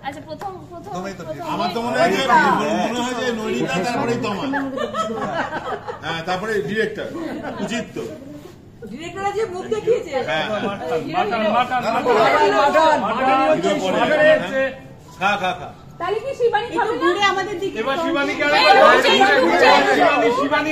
আচ্ছা প্রথম আমার তো মনে হয় যে নৈনিতা তারপরেই তোমার, হ্যাঁ তারপরে ডিরেক্টর উচিত তো ডিরেক্টর যে মুখ দেখিয়েছে খা খা খা তাহলে কি শিবানী খাবে না? আমাদের দিকে এবার শিবানী কে শিবানী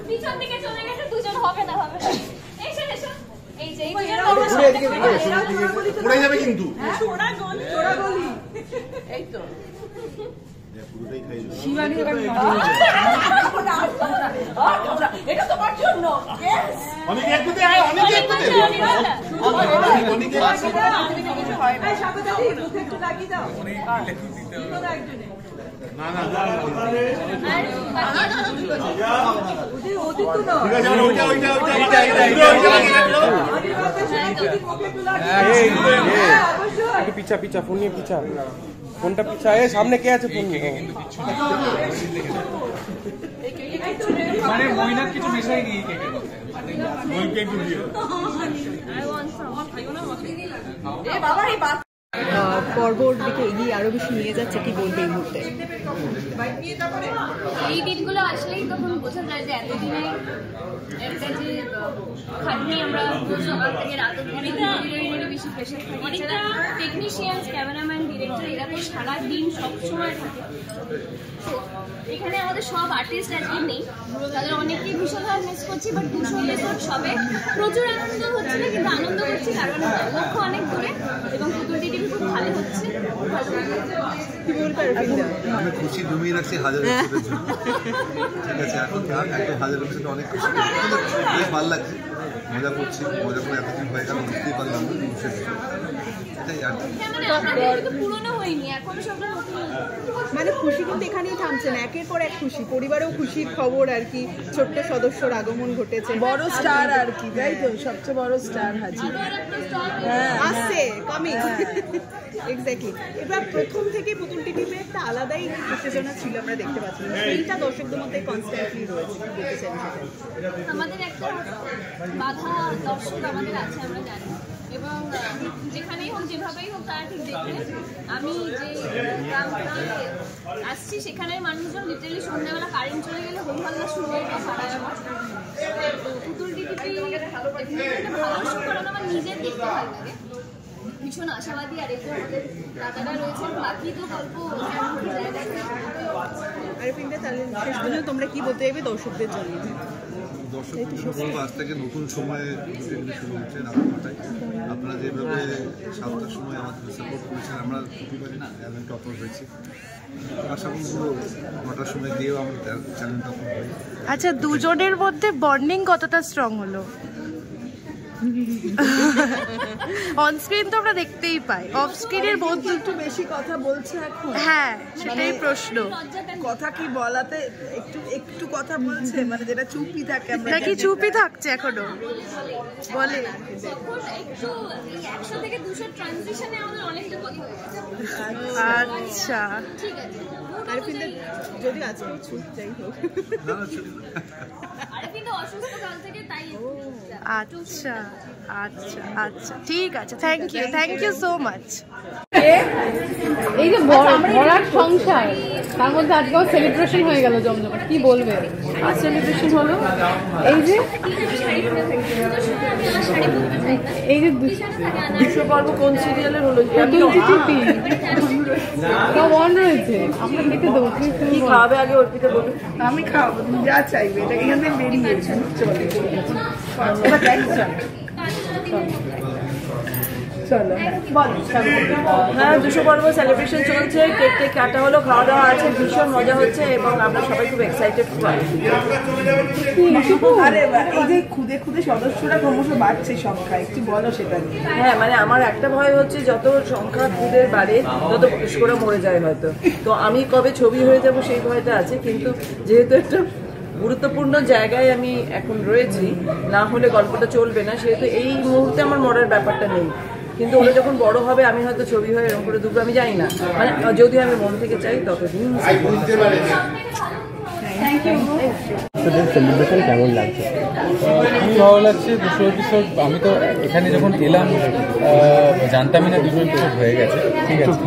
পিছন দিকে চলে গেছে দুজন হবে না এসে এসো এই যে পড়ে যাবে কিন্তু এই তো শিবানী এটা তোমার জন্য অনেক একটুতে আয় অনেক একটুতে অনেক একটু লাগিয়ে দাও না না পিছা পিছা ফোন নিয়ে পিছা ফোনটা পিছা এ সামনে কে আছে ফোন নিয়ে মানে মইনা কিছু মিশাই গিয়ে কেকের মধ্যে মইকে একটু দিও এ বাবা এই বাত পর্বর দিকে এগিয়ে আরো বেশি নিয়ে যাচ্ছে, কি বলবে এই মুহূর্তে? এই দিনগুলো আসলেই তখন বোঝা যায় যে এতদিনে একটা যে খাটনি আমরা সকাল থেকে রাত অবধি বেশি প্রেশার থাকে, এছাড়া টেকনিশিয়ানস, ক্যামেরাম্যান, ডিরেক্টর এরা তো সারাদিন সবসময় থাকে। তো এখানে আমাদের সব আর্টিস্ট আজকে নেই, তাদের অনেককেই ভীষণভাবে মিস করছি। বাট 200 এপিসোড সবে প্রচুর আনন্দ হচ্ছে না, কিন্তু আনন্দ করছি কারণ লক্ষ্য অনেক দূরে এবং পুতুল টিভি খুব ভালো হচ্ছে। আমি খুশি ঘুমিয়ে রাখছি 1000 এপিসোডের জন্য, ঠিক আছে? এখন একদম 1000 এপিসোড অনেক খুশি, বেশ ভালো লাগছে, মজা করছি, মজা করে এতদিন হয়ে গেল বুঝতেই পারলাম এটাই আর পুরোনো হয়নি, এখনো সব মানে খুশি কিন্তু এখানেই থামছে না, একের পর এক খুশি, পরিবারেও খুশির খবর আর কি, ছোট্ট সদস্যর আগমন ঘটেছে, বড় স্টার আর কি, তাই তো সবচেয়ে বড় স্টার হাজির আসছে কামিং এক্স্যাক্টলি। এবার প্রথম থেকে পুতুল টিভিতে একটা আলাদাই উত্তেজনা ছিল, আমরা দেখতে পাচ্ছি, সেইটা দর্শকদের মধ্যে কনস্ট্যান্টলি রয়েছে। আমাদের একটা বাধা দর্শক আমাদের আছে, আমরা জানি, এবং যেখানেই হোক যেভাবেই হোক তারা ঠিক দেখবে। আমি যে গ্রাম থেকে আসছি সেখানের মানুষজন লিটারালি সন্ধ্যাবেলা কারেন্ট চলে গেলে হই হল্লা শুরু হয়ে যায় সারা আমার। পুতুল টিভি ভালো শো করানো আমার নিজের দেখতে ভালো লাগে, ভীষণ আশাবাদী। আর এরপর আমাদের দাদারা রয়েছেন, বাকি তো গল্প শেষ পর্যন্ত তোমরা কি বলতে চাইবে দর্শকদের জন্য? দর্শকদের বলবো আজ থেকে নতুন সময়ে শুরু হচ্ছে রাত 9টায়। আপনারা যেভাবে 7টার সময় আমাদের সাপোর্ট করেছেন, আমরা প্রতিবারই চ্যানেলটা অপলোড হয়েছি, আশা করবো 9টার সময় দিয়েও আমাদের চ্যানেলটা অপলোড হয়েছে। আচ্ছা, দুজনের মধ্যে বন্ডিং কতটা স্ট্রং হলো? অন স্ক্রিন তো আমরা দেখতেই পাই, অফ স্ক্রিনের বন্ধু একটু বেশি কথা বলছে এখন। হ্যাঁ, সেটাই প্রশ্ন, কথা কি বলাতে একটু একটু কথা বলছে, মানে যেটা চুপই থাকে, আমরা নাকি চুপই থাকছে এখনো বলে? একটু 100 থেকে 200 ট্রানজিশনে আমাদের অনেকটা কথা হয়ে গেছে। আচ্ছা ঠিক আছে, যদি আজকে ছুট যাই হোক, আরে কিন্তু অসুস্থ কাল থেকে তাই। আচ্ছা আচ্ছা আচ্ছা, ঠিক আছে, থ্যাংক ইউ সো মাচ। এই যে ভরাট সংসার, তার মধ্যে আজকেও সেলিব্রেশন হয়ে গেল জমজমাট, কি বলবে? আর সেলিব্রেশন হলো এই যে 200 পর্ব কোন সিরিয়ালের হলো? অন রয়েছে, আমরা খেতে দেবো। কি খাওয়াবে আগে অর্পিতা বলুন। আমি খাওয়াবো, তুমি যা চাইবে, এটা এখান থেকে বেরিয়ে চলে চলো। হ্যাঁ, 200 পর্ব সেলিব্রেশন চলছে, কেক টেক কাটা হলো, খাওয়া দাওয়া আছে, ভীষণ মজা হচ্ছে এবং আমরা সবাই খুব এক্সাইটেড। আরে এই যে খুদে খুদে সদস্যরা ক্রমশ বাড়ছে সংখ্যা, একটু বলো সেটা। হ্যাঁ, মানে আমার একটা ভয় হচ্ছে যত সংখ্যা খুদের বাড়ে তত পুষ্করা মরে যায় হয়তো, তো আমি কবে ছবি হয়ে যাব সেই ভয়টা আছে। কিন্তু যেহেতু একটা গুরুত্বপূর্ণ জায়গায় আমি এখন রয়েছি, না হলে গল্পটা চলবে না, সেহেতু এই মুহূর্তে আমার মরার ব্যাপারটা নেই। কিন্তু ওরা যখন বড় হবে আমি হয়তো ছবি হয়ে এরকম করে দুটো আমি জানি না, মানে যদি আমি মন থেকে চাই ততদিন। সেলিব্রেশন কেমন লাগছে? খুবই ভালো লাগছে। 200 এপিসোড, আমি তো এখানে যখন এলাম জানতামই না 200 এপিসোড হয়ে গেছে। ঠিক আছে,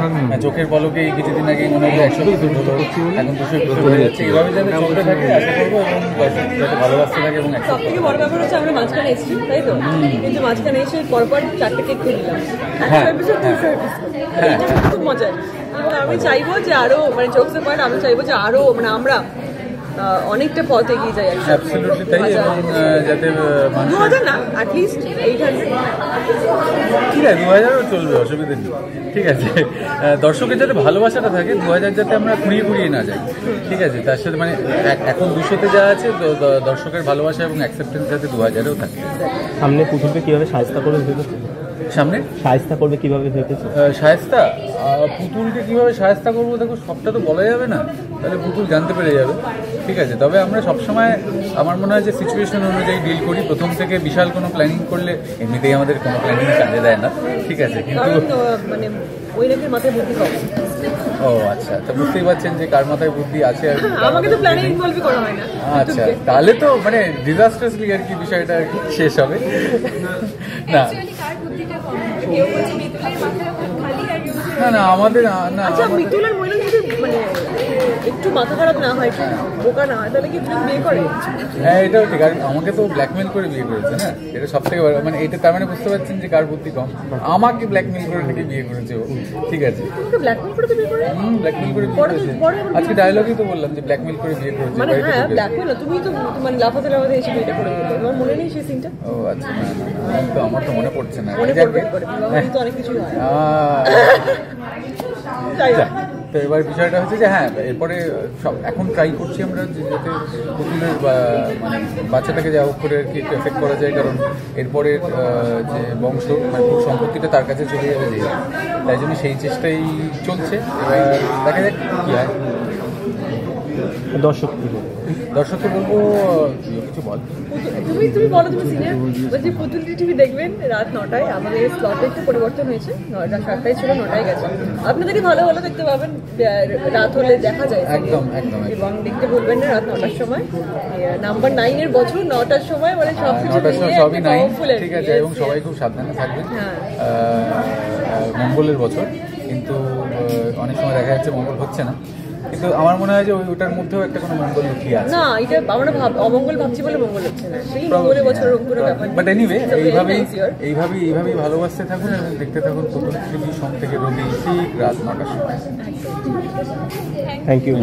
চোখের পলকে কিছুদিন আগে মনে হলো 100 এপিসোড হলো, এখন 200 এপিসোড হয়ে যাচ্ছে। এভাবে যাতে চলতে থাকে আশা করবো, এবং দর্শক যাতে ভালোবাসতে থাকে এবং সব থেকে বড় ব্যাপার হচ্ছে আমরা মাঝখানে এসেছি, তাই তো? কিন্তু মাঝখানে এসে পরপর 4টে কেক খেয়ে নিলাম। 100 এপিসোড 200 এপিসোড, খুব মজার। এবং আমি চাইবো যে আরো, মানে জোকস পার্ট, আমি চাইবো যে আরো, মানে আমরা অনেকটা পথ এগিয়ে যাই। অ্যাবসলিউটলি তাই, এবং যাতে 2000 না, অ্যাটলিস্ট 800। ঠিক আছে, 2000ও চলবে, অসুবিধা নেই। ঠিক আছে, দর্শকের যাতে ভালোবাসাটা থাকে, 2000 যাতে আমরা কুড়িয়ে না যাই। ঠিক আছে, তার সাথে মানে এখন 200তে যা আছে, দর্শকের ভালোবাসা এবং অ্যাকসেপ্টেন্স যাতে 2000এও থাকে। সামনে পুতুলকে কিভাবে সাহায্য করবে ভেবেছো? সামনে সাহায্য করবে কিভাবে ভেবেছো? শায়েস্তা পুতুলকে কিভাবে শায়েস্তা করবো, দেখো সবটা তো বলা যাবে না, তাহলে পুতুল জানতে পেরে যাবে। ঠিক আছে, তবে আমরা সবসময় আমার মনে হয় যে সিচুয়েশন অনুযায়ী ডিল করি। প্রথম থেকে বিশাল কোনো প্ল্যানিং করলে এমনিতেই আমাদের কোনো প্ল্যানিং কাজে দেয় না। ঠিক আছে, কিন্তু মানে ওই লোকের মাথায় বুদ্ধি কম। ও আচ্ছা, তো বুঝতেই পারছেন যে কার মাথায় বুদ্ধি আছে আর আমাকে তো প্ল্যানিং ইনভলভ করা হয় না। আচ্ছা, তাহলে তো মানে ডিজাস্টারসলি আর কি বিষয়টা শেষ হবে না। না না, আমাদের না। আচ্ছা, মিতুলের মহিলা যদি মানে একটু মাথা খারাপ না হয়, একটু বোকা না হয়, তাহলে কি তুমি বিয়ে করে? হ্যাঁ, এটাও ঠিক। আর আমাকে তো ব্ল্যাকমেল করে বিয়ে করেছে না, এটা সব থেকে বড়। মানে এটা তার মানে বুঝতে পারছেন যে কার বুদ্ধি কম। আমাকে ব্ল্যাকমেল করে নাকি বিয়ে করেছে ও। ঠিক আছে, ব্ল্যাকমেল করে বিয়ে করে? ব্ল্যাকমেল করে বিয়ে করেছে। আজকে ডায়লগই তো বললাম যে ব্ল্যাকমেল করে বিয়ে করেছে। মানে হ্যাঁ, ব্ল্যাকমেল না, তুমি তো মানে লাফাতে লাফাতে এসে বিয়েটা করে দিলে। তোমার মনে নেই সেই সিনটা? ও আচ্ছা, না না, তো আমার তো মনে পড়ছে না। মনে পড়বে, তো অনেক কিছু হয়। তো এবার বিষয়টা হচ্ছে যে হ্যাঁ, এরপরে সব এখন ট্রাই করছি আমরা যে যাতে পুতুলের মানে বাচ্চাটাকে যা হোক করে আর কি একটু এফেক্ট করা যায়, কারণ এরপরে যে বংশ মানে পুরো সম্পত্তিটা তার কাছে চলে যাবে, যে তাই জন্য সেই চেষ্টাই চলছে। এবার দেখা যাক কী হয়। দর্শককে বলবো কিছু বল। তুমি বলো, তুমি সিনিয়র। বলছি পুতুল টিভি দেখবেন রাত 9টায়। আমাদের স্লটে একটু পরিবর্তন হয়েছে, 9টা 7টায় ছিল, 9টায় গেছে। আপনাদেরই ভালো ভালো দেখতে পাবেন, রাত হলে দেখা যায়। একদম একদম, এবং দেখতে ভুলবেন না রাত 9টার সময়। নাম্বার 9 এর বছর 9টার সময়, মানে সব কিছু সবই 9। ঠিক আছে, এবং সবাই খুব সাবধানে থাকবেন। মঙ্গলের বছর, কিন্তু অনেক সময় দেখা যাচ্ছে মঙ্গল হচ্ছে না, কিন্তু আমার মনে হয় যে ওটার মধ্যেও একটা কোনো মঙ্গল লুকিয়ে আছে। না, এটা আমরা অমঙ্গল ভাবছি বলে মঙ্গল হচ্ছে না, সেই মঙ্গলের বছর কোনো ব্যাপার। বাট এনিওয়ে, এইভাবেই ভালোবাসতে থাকুন এবং দেখতে থাকুন পুতুল টিভি সোম থেকে রবি ঠিক রাত 9টার সময়। Thank you.